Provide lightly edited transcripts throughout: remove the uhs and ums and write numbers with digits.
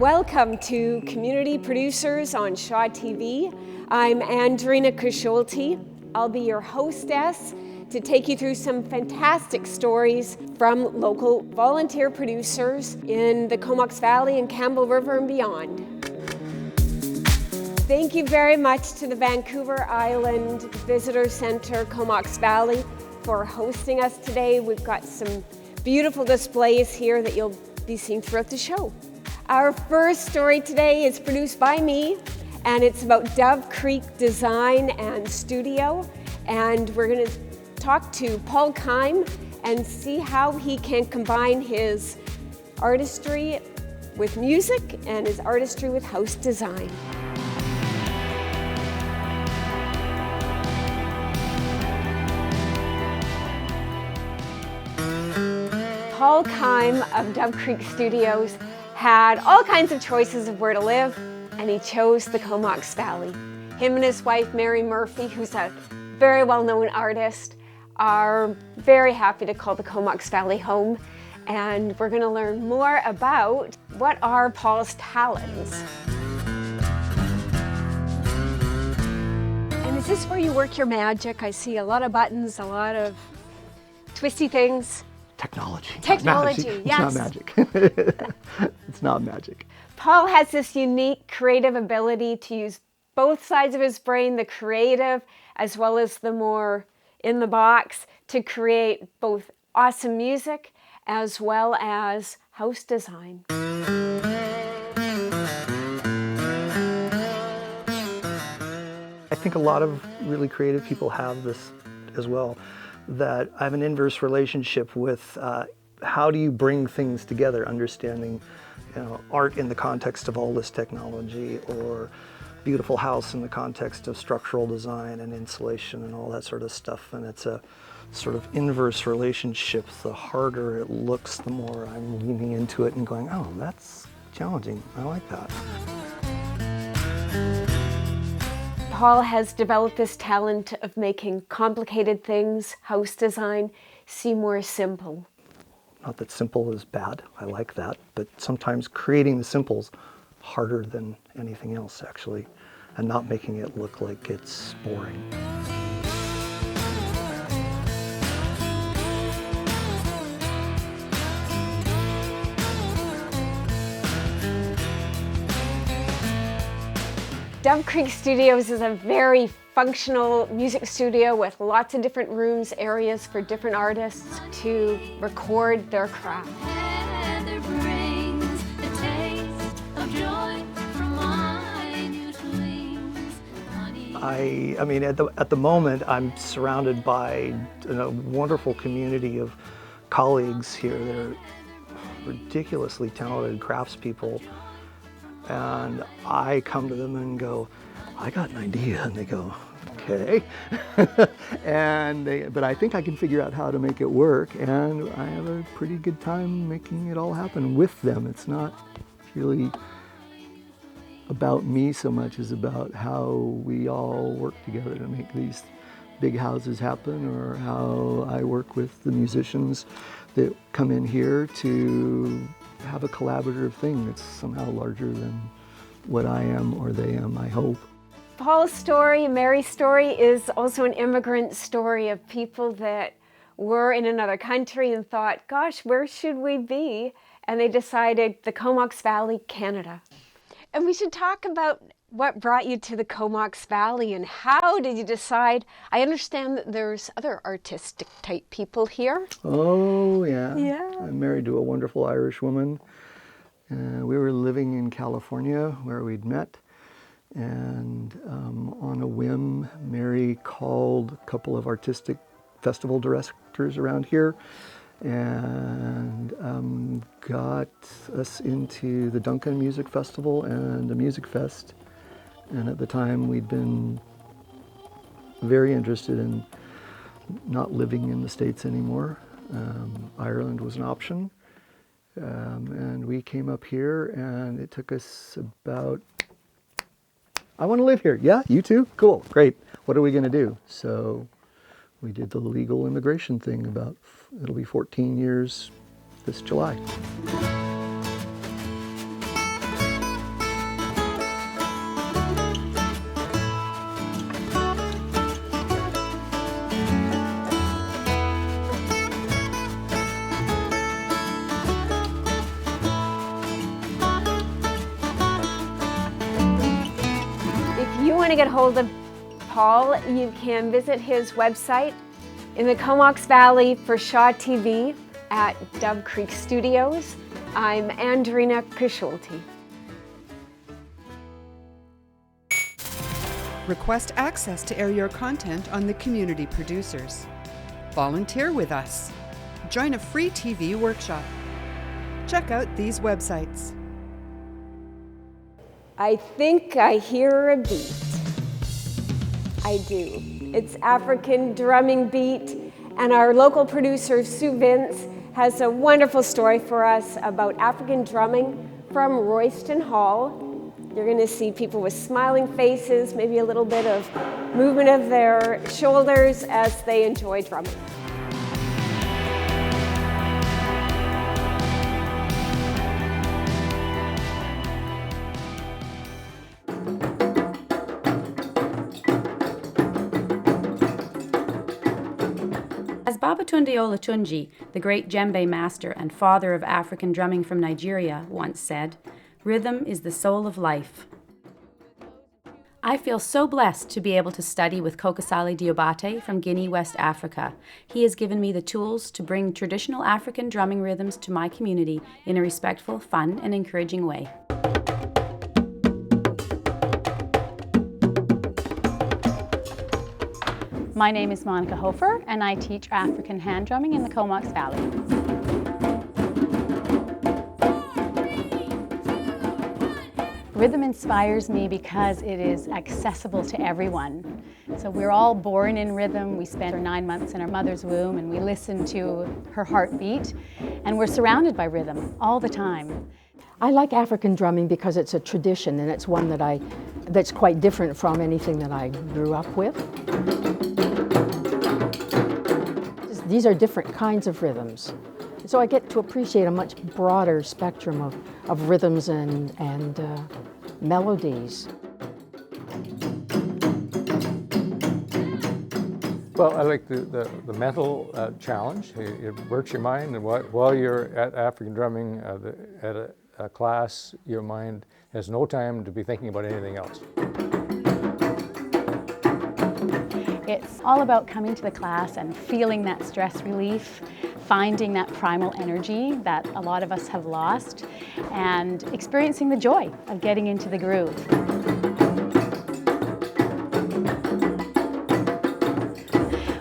Welcome to Community Producers on Shaw TV. I'm Andrina Kasholti. I'll be your hostess to take you through some fantastic stories from local volunteer producers in the Comox Valley and Campbell River and beyond. Thank you very much to the Vancouver Island Visitor Centre, Comox Valley, for hosting us today. We've got some beautiful displays here that you'll be seeing throughout the show. Our first story today is produced by me, and it's about Dove Creek Design and Studio. And we're going to talk to Paul Keim and see how he can combine his artistry with music and his artistry with house design. Paul Keim of Dove Creek Studios had all kinds of choices of where to live, and he chose the Comox Valley. Him and his wife, Mary Murphy, who's a very well-known artist, are very happy to call the Comox Valley home, and we're going to learn more about what are Paul's talents. And is this where you work your magic? I see a lot of buttons, a lot of twisty things. Technology, yes. It's not magic. It's not magic. Paul has this unique creative ability to use both sides of his brain, the creative as well as the more in the box, to create both awesome music as well as house design. I think a lot of really creative people have this as well, that I have an inverse relationship with how do you bring things together, understanding art in the context of all this technology, or beautiful house in the context of structural design and insulation and all that sort of stuff. And it's a sort of inverse relationship. The harder it looks, the more I'm leaning into it and going, oh, that's challenging. I like that. Paul has developed this talent of making complicated things, house design, seem more simple. Not that simple is bad, I like that, but sometimes creating the simple's harder than anything else, actually, and not making it look like it's boring. Dove Creek Studios is a very functional music studio with lots of different rooms, areas for different artists to record their craft. I mean, at the moment, I'm surrounded by a wonderful community of colleagues here that are ridiculously talented craftspeople. And I come to them and go, I got an idea. And they go, okay. But I think I can figure out how to make it work. And I have a pretty good time making it all happen with them. It's not really about me so much as about how we all work together to make these big houses happen, or how I work with the musicians that come in here to have a collaborative thing that's somehow larger than what I am or they am, I hope. Paul's story, Mary's story, is also an immigrant story of people that were in another country and thought, gosh, where should we be? And they decided the Comox Valley, Canada. And we should talk about what brought you to the Comox Valley and how did you decide? I understand that there's other artistic type people here. Oh, yeah. Yeah. I'm married to a wonderful Irish woman. We were living in California where we'd met. And on a whim, Mary called a couple of artistic festival directors around here and got us into the Duncan Music Festival and the Music Fest. And at the time, we'd been very interested in not living in the States anymore. Ireland was an option. And we came up here, and it took us about, I want to live here. Yeah, you too? Cool, great. What are we going to do? So we did the legal immigration thing about, it'll be 14 years this July. want to get hold of Paul, you can visit his website in the Comox Valley for Shaw TV at Dove Creek Studios. I'm Andrina Kasholti. Request access to air your content on the community producers. Volunteer with us. Join a free TV workshop. Check out these websites. I think I hear a beat. I do. It's African drumming beat, and our local producer, Sue Vince, has a wonderful story for us about African drumming from Royston Hall. You're going to see people with smiling faces, maybe a little bit of movement of their shoulders as they enjoy drumming. As Babatunde Olatunji, the great djembe master and father of African drumming from Nigeria, once said, "Rhythm is the soul of life." I feel so blessed to be able to study with Kokosali Diobate from Guinea, West Africa. He has given me the tools to bring traditional African drumming rhythms to my community in a respectful, fun, and encouraging way. My name is Monica Hofer, and I teach African hand drumming in the Comox Valley. Rhythm inspires me because it is accessible to everyone. So we're all born in rhythm. We spend 9 months in our mother's womb and we listen to her heartbeat, and we're surrounded by rhythm all the time. I like African drumming because it's a tradition, and it's one that's quite different from anything that I grew up with. These are different kinds of rhythms. So I get to appreciate a much broader spectrum of rhythms and melodies. Well, I like the mental challenge. It works your mind, and while you're at African drumming at a class, your mind has no time to be thinking about anything else. It's all about coming to the class and feeling that stress relief, finding that primal energy that a lot of us have lost, and experiencing the joy of getting into the groove.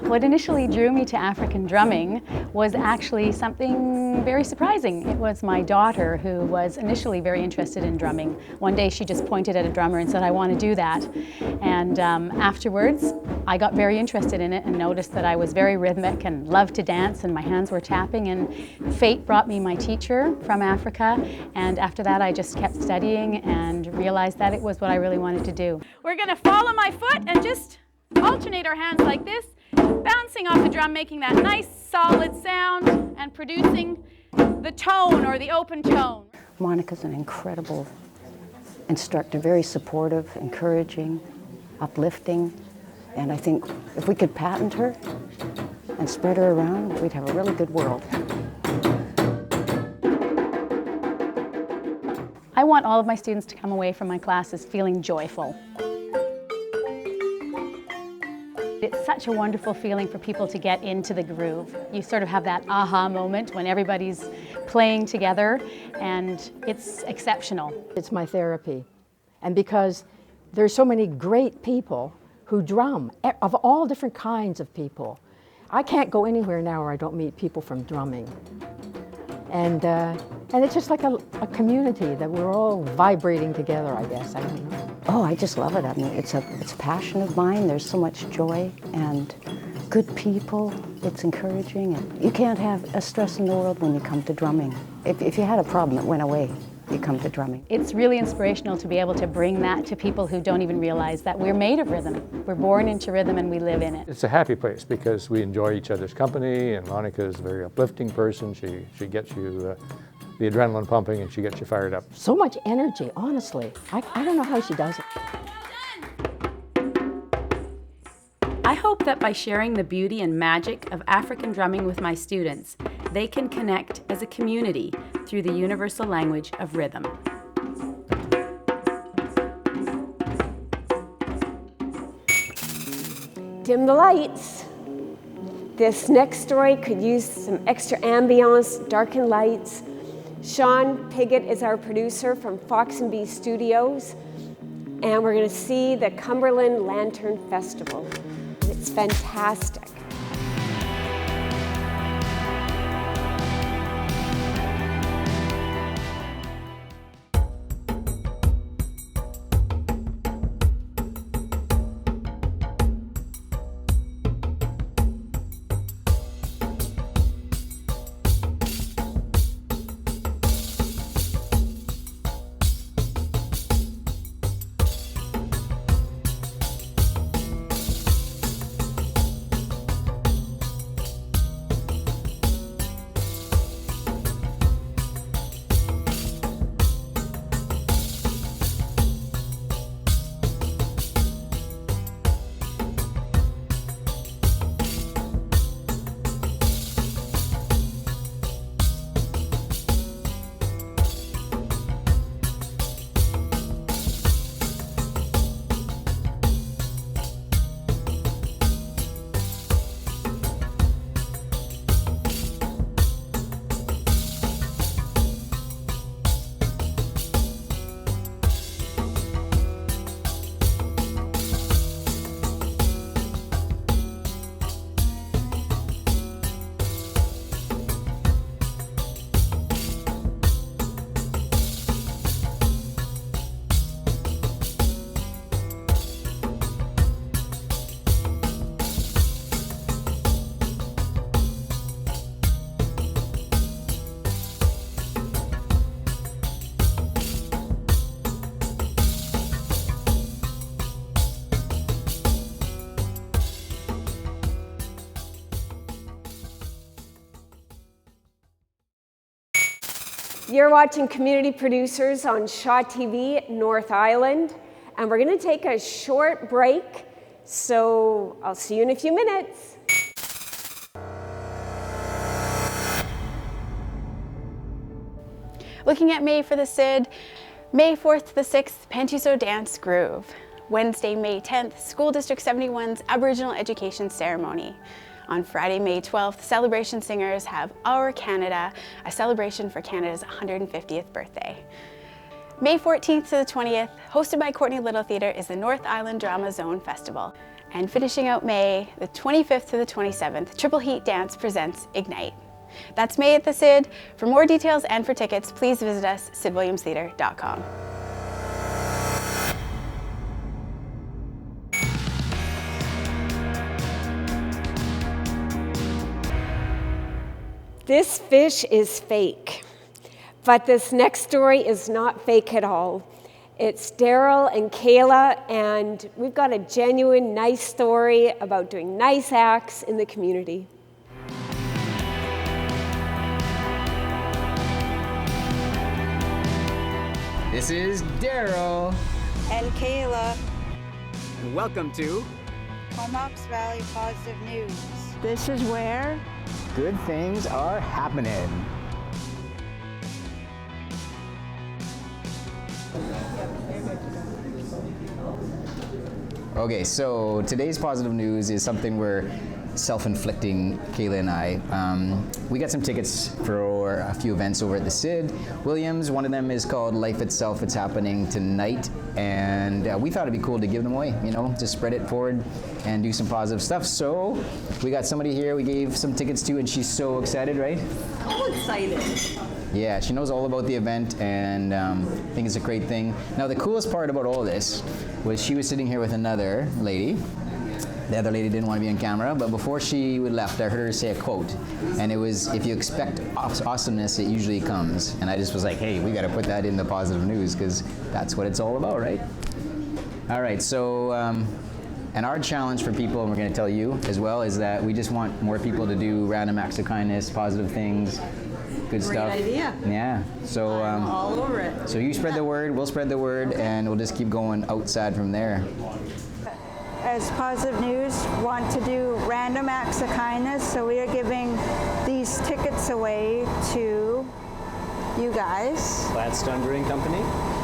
What initially drew me to African drumming was actually something very surprising. It was my daughter who was initially very interested in drumming. One day she just pointed at a drummer and said, "I want to do that." And afterwards, I got very interested in it and noticed that I was very rhythmic and loved to dance, and my hands were tapping, and fate brought me my teacher from Africa. And after that, I just kept studying and realized that it was what I really wanted to do. We're going to follow my foot and just alternate our hands like this, bouncing off the drum, making that nice solid sound and producing the tone or the open tone. Monica's an incredible instructor, very supportive, encouraging, uplifting, and I think if we could patent her and spread her around, we'd have a really good world. I want all of my students to come away from my classes feeling joyful. It's such a wonderful feeling for people to get into the groove. You sort of have that aha moment when everybody's playing together, and it's exceptional. It's my therapy. And because there's so many great people who drum, of all different kinds of people. I can't go anywhere now where I don't meet people from drumming. And it's just like a community that we're all vibrating together, I guess. I don't know. Oh, I just love it. I mean, it's a passion of mine. There's so much joy and good people. It's encouraging. And you can't have a stress in the world when you come to drumming. If you had a problem that went away, you come to drumming. It's really inspirational to be able to bring that to people who don't even realize that we're made of rhythm. We're born into rhythm and we live in it. It's a happy place because we enjoy each other's company, and Monica is a very uplifting person. She gets you the adrenaline pumping, and she gets you fired up. So much energy, honestly. I don't know how she does it. I hope that by sharing the beauty and magic of African drumming with my students, they can connect as a community through the universal language of rhythm. dim the lights. This next story could use some extra ambiance, darkened lights. Sean Piggott is our producer from Fox and Bee Studios, and we're going to see the Cumberland Lantern Festival. And it's fantastic. You're watching Community Producers on Shaw TV, North Island, and we're going to take a short break, so I'll see you in a few minutes. Looking at May for the CID, May 4th to the 6th, Pantuso Dance Groove. Wednesday, May 10th, School District 71's Aboriginal Education Ceremony. On Friday, May 12th, Celebration Singers have Our Canada, a celebration for Canada's 150th birthday. May 14th to the 20th, hosted by Courtney Little Theatre, is the North Island Drama Zone Festival. And finishing out May, the 25th to the 27th, Triple Heat Dance presents Ignite. That's May at the CID. For more details and for tickets, please visit us, sidwilliamstheatre.com. This fish is fake, but this next story is not fake at all. It's Daryl and Kayla, and we've got a genuine, nice story about doing nice acts in the community. This is Daryl. And Kayla. And welcome to Comox Valley Positive News. This is where Good Things Are Happening. Okay, so today's positive news is something we're self-inflicting, Kayla and I. We got some tickets for a few events over at the Sid Williams. One of them is called Life Itself. It's happening tonight, and we thought it'd be cool to give them away, you know, just spread it forward and do some positive stuff. So we got somebody here we gave some tickets to, and she's so excited, right? so excited. Yeah, she knows all about the event, and I think it's a great thing. Now, the coolest part about all this was she was sitting here with another lady. The other lady didn't want to be on camera, but before she left, I heard her say a quote, and it was, "If you expect awesomeness, it usually comes." And I just was like, hey, we got to put that in the positive news, because that's what it's all about, right? All right, so, and our challenge for people, and we're going to tell you as well, is that we just want more people to do random acts of kindness, positive things, good stuff. Great idea. Yeah, so All over it. so you spread the word, we'll spread the word, and we'll just keep going outside from there. As positive news, want to do random acts of kindness, so we are giving these tickets away to you guys. Gladstone Brewing Company.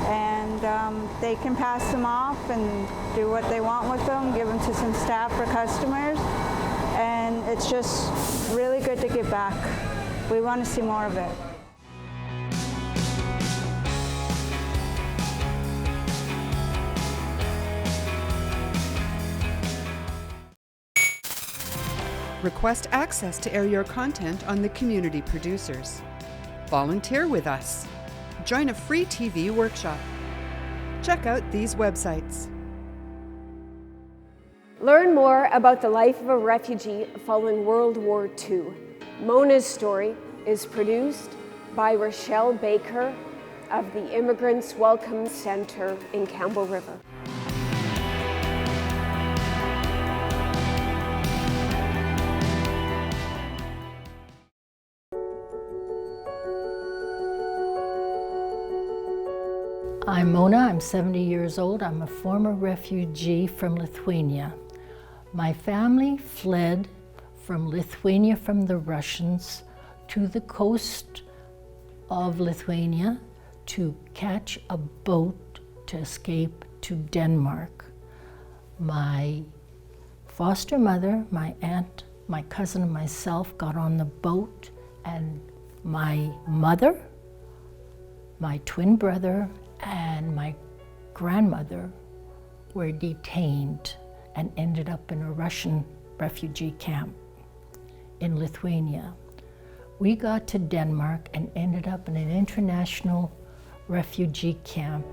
And and they can pass them off and do what they want with them, give them to some staff or customers, and it's just really good to give back. We want to see more of it. Request access to air your content on the community producers. Volunteer with us. Join a free TV workshop. Check out these websites. Learn more about the life of a refugee following World War II. Mona's story is produced by Rochelle Baker of the Immigrants Welcome Center in Campbell River. I'm Mona, I'm 70 years old. I'm a former refugee from Lithuania. My family fled from Lithuania from the Russians to the coast of Lithuania to catch a boat to escape to Denmark. My foster mother, my aunt, my cousin and myself got on the boat, and my mother, my twin brother, and my grandmother were detained and ended up in a Russian refugee camp in Lithuania. We got to Denmark and ended up in an international refugee camp.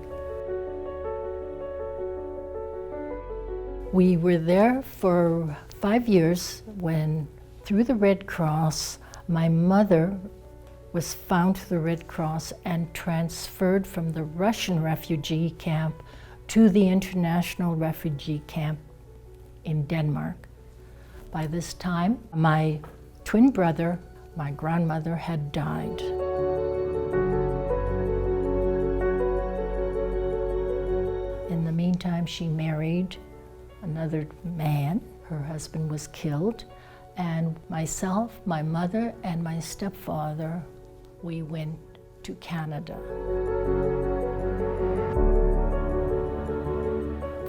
We were there for 5 years when, through the Red Cross, my mother was found through the Red Cross and transferred from the Russian refugee camp to the international refugee camp in Denmark. By this time, my twin brother, my grandmother, had died. In the meantime, she married another man. Her husband was killed, and myself, my mother, and my stepfather, we went to Canada.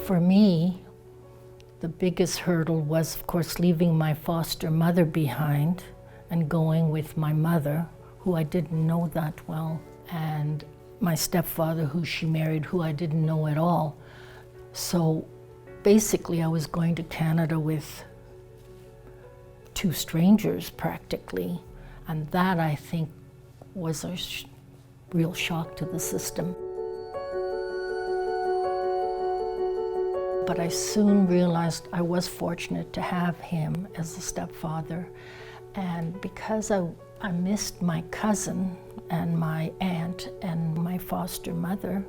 For me, the biggest hurdle was, of course, leaving my foster mother behind and going with my mother, who I didn't know that well, and my stepfather, who she married, who I didn't know at all. So basically, I was going to Canada with two strangers, practically, and that, I think, was a real shock to the system. But I soon realized I was fortunate to have him as a stepfather. And because I missed my cousin and my aunt and my foster mother,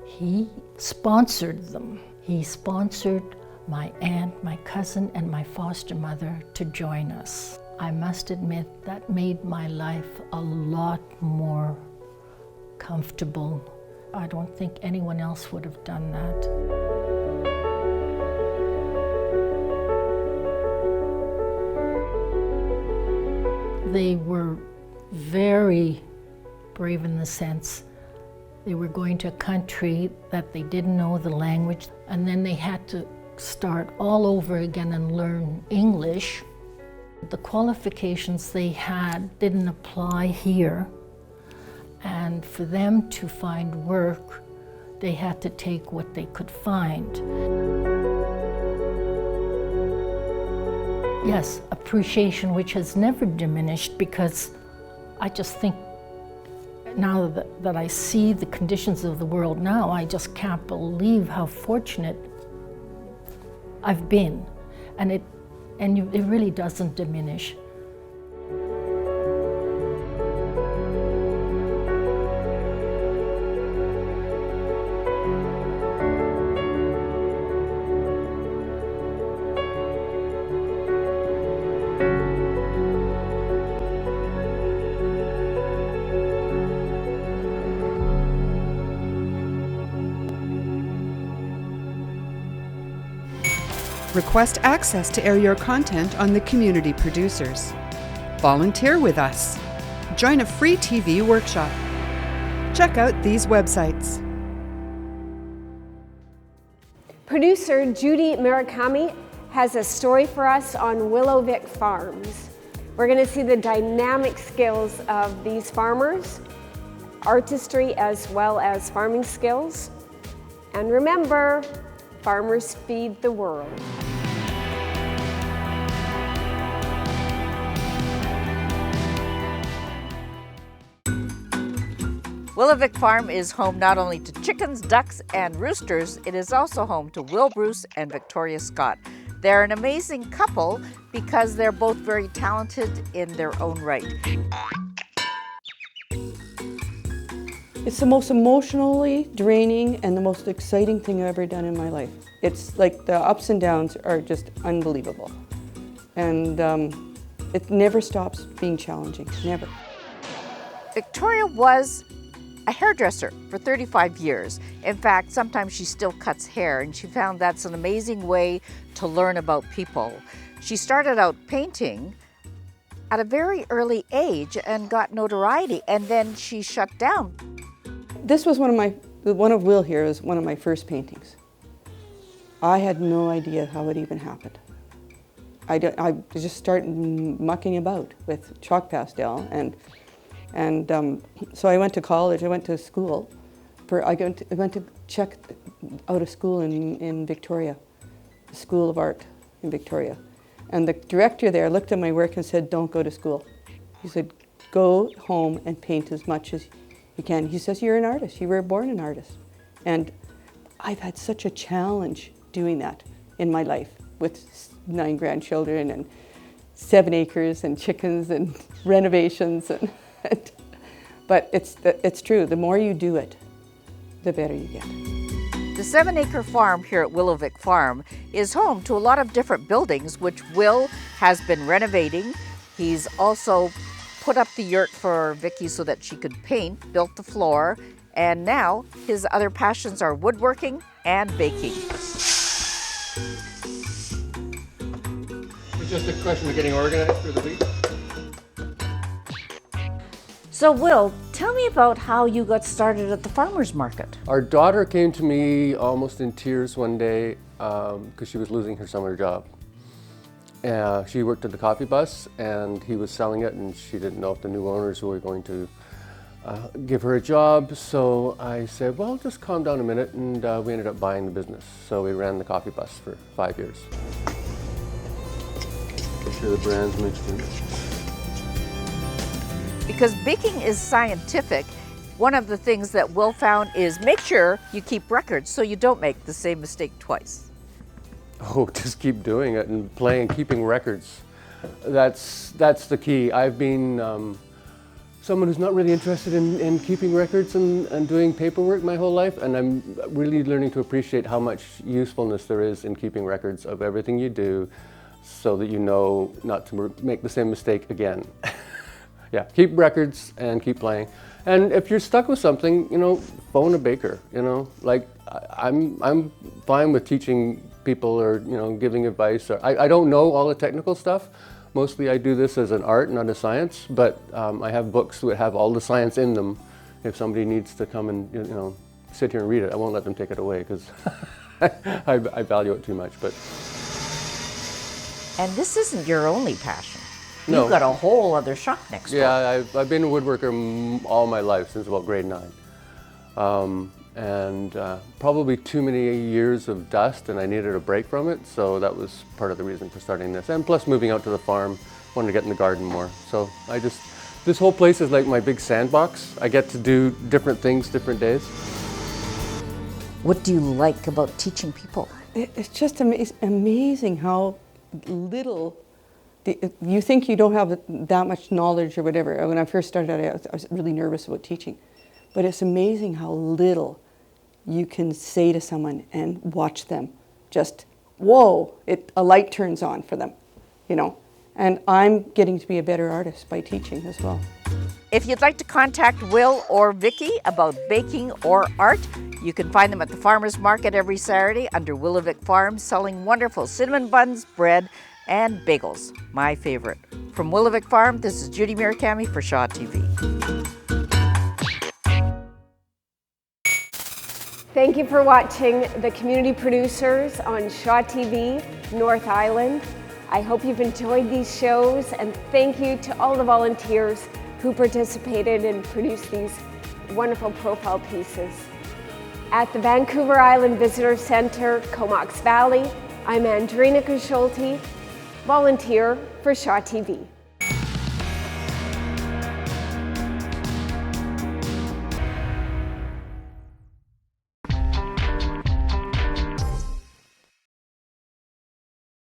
he sponsored them. He sponsored my aunt, my cousin, and my foster mother to join us. I must admit that made my life a lot more comfortable. I don't think anyone else would have done that. They were very brave in the sense they were going to a country that they didn't know the language, and then they had to start all over again and learn English. The qualifications they had didn't apply here, and for them to find work, they had to take what they could find. Yes, appreciation, which has never diminished, because I just think now that I see the conditions of the world now, I just can't believe how fortunate I've been, and it really doesn't diminish. Request access to air your content on the community producers. Volunteer with us. Join a free TV workshop. Check out these websites. Producer Judy Murakami has a story for us on Willowvic Farms. We're going to see the dynamic skills of these farmers, artistry as well as farming skills. And remember, farmers feed the world. Willowvic Farm is home not only to chickens, ducks, and roosters, it is also home to Will Bruce and Victoria Scott. They're an amazing couple because they're both very talented in their own right. It's the most emotionally draining and the most exciting thing I've ever done in my life. It's like the ups and downs are just unbelievable. And it never stops being challenging, never. Victoria was a hairdresser for 35 years. In fact, sometimes she still cuts hair, and she found that's an amazing way to learn about people. She started out painting at a very early age and got notoriety, and then she shut down. This was one of Will here is one of my first paintings. I had no idea how it even happened. I just started mucking about with chalk pastel, and so I went to college. I went to school. I went to check out of school in Victoria, the School of Art in Victoria. And the director there looked at my work and said, "Don't go to school." He said, "Go home and paint as much as you can." He says, "You're an artist. You were born an artist." And I've had such a challenge doing that in my life with 9 grandchildren and 7 acres and chickens and renovations and but it's true. The more you do it, the better you get. The 7-acre farm here at Willowvic Farm is home to a lot of different buildings, which Will has been renovating. He's also put up the yurt for Vicky so that she could paint, built the floor, and now his other passions are woodworking and baking. It's just a question of getting organized for the week. So Will, tell me about how you got started at the farmer's market. Our daughter came to me almost in tears one day because she was losing her summer job. She worked at the coffee bus and he was selling it, and she didn't know if the new owners were going to give her a job. So I said, well, just calm down a minute, and we ended up buying the business. So we ran the coffee bus for 5 years. Make sure the brand's mixed in. Because baking is scientific, one of the things that Will found is make sure you keep records so you don't make the same mistake twice. Oh, just keep doing it and playing, keeping records. That's the key. I've been someone who's not really interested in keeping records and doing paperwork my whole life, and I'm really learning to appreciate how much usefulness there is in keeping records of everything you do so that you know not to make the same mistake again. Yeah, keep records and keep playing. And if you're stuck with something, phone a baker, like I'm fine with teaching people or, giving advice. Or, I don't know all the technical stuff. Mostly I do this as an art, not a science, but I have books that have all the science in them. If somebody needs to come and, sit here and read it, I won't let them take it away because I value it too much. But. And this isn't your only passion. No. You've got a whole other shop next door. Yeah, I've been a woodworker all my life, since about grade 9. And probably too many years of dust, and I needed a break from it, so that was part of the reason for starting this. And plus moving out to the farm, wanted to get in the garden more. So this whole place is like my big sandbox. I get to do different things, different days. What do you like about teaching people? It's just amazing how little. You think you don't have that much knowledge or whatever. When I first started out, I was really nervous about teaching. But it's amazing how little you can say to someone and watch them. Just, whoa, a light turns on for them, And I'm getting to be a better artist by teaching as well. If you'd like to contact Will or Vicky about baking or art, you can find them at the farmer's market every Saturday under Willowvic Farm, selling wonderful cinnamon buns, bread, and bagels, my favorite. From Willowvic Farm, this is Judy Murakami for Shaw TV. Thank you for watching the community producers on Shaw TV, North Island. I hope you've enjoyed these shows, and thank you to all the volunteers who participated and produced these wonderful profile pieces. At the Vancouver Island Visitor Centre, Comox Valley, I'm Andrina Kasholti, volunteer for Shaw TV.